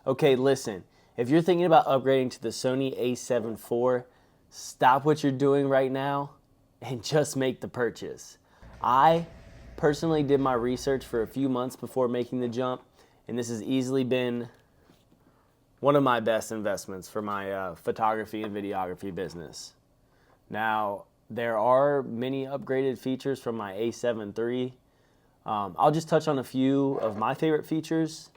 Okay, listen, if you're thinking about upgrading to the Sony a7 IV, stop what you're doing right now and just make the purchase. I personally did my research for a few months before making the jump, and this has easily been one of my best investments for my photography and videography business. Now, there are many upgraded features from my a7 III. I'll just touch on a few of my favorite features.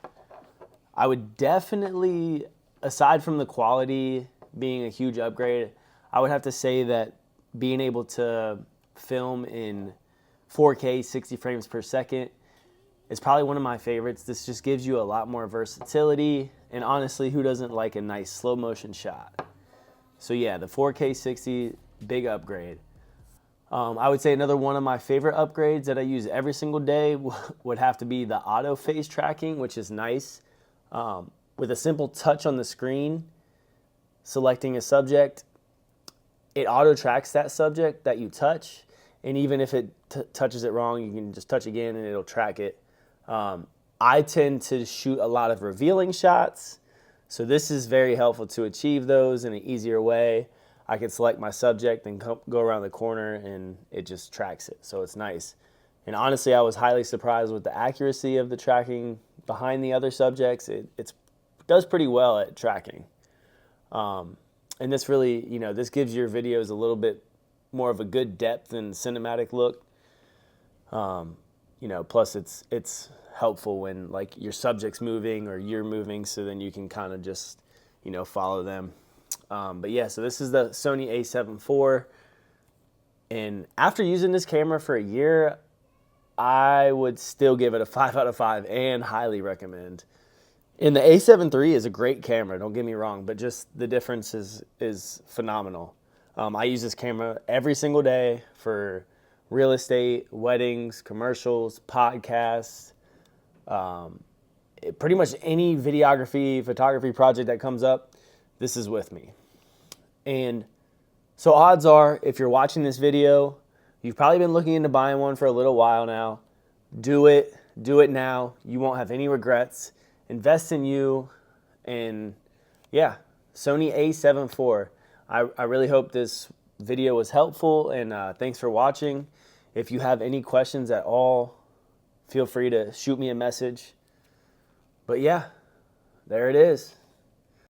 I would definitely, aside from the quality being a huge upgrade, I would have to say that being able to film in 4K 60 frames per second is probably one of my favorites. This just gives you a lot more versatility, and honestly, who doesn't like a nice slow motion shot? So yeah, the 4K 60, big upgrade. I would say another one of my favorite upgrades that I use every single day would have to be the auto phase tracking, which is nice. With a simple touch on the screen, selecting a subject, it auto tracks that subject that you touch, and even if it touches it wrong, you can just touch again and it'll track it. I tend to shoot a lot of revealing shots, so this is very helpful to achieve those in an easier way. I can select my subject and go around the corner and it just tracks it, so it's nice. And honestly, I was highly surprised with the accuracy of the tracking behind the other subjects. It does pretty well at tracking. And this really, this gives your videos a little bit more of a good depth and cinematic look. Plus it's helpful when like your subject's moving or you're moving, so then you can kind of just, follow them. But yeah, so this is the Sony a7 IV. And after using this camera for a year, I would still give it a 5 out of 5 and highly recommend. And the a7 III is a great camera, don't get me wrong, but just the difference is phenomenal. I use this camera every single day for real estate, weddings, commercials, podcasts, pretty much any videography, photography project that comes up, this is with me. And so odds are, if you're watching this video, you've probably been looking into buying one for a little while now. Do it now. You won't have any regrets. Invest in you, and yeah, Sony a7 IV. I really hope this video was helpful, and thanks for watching. If you have any questions at all, feel free to shoot me a message. But yeah, there it is.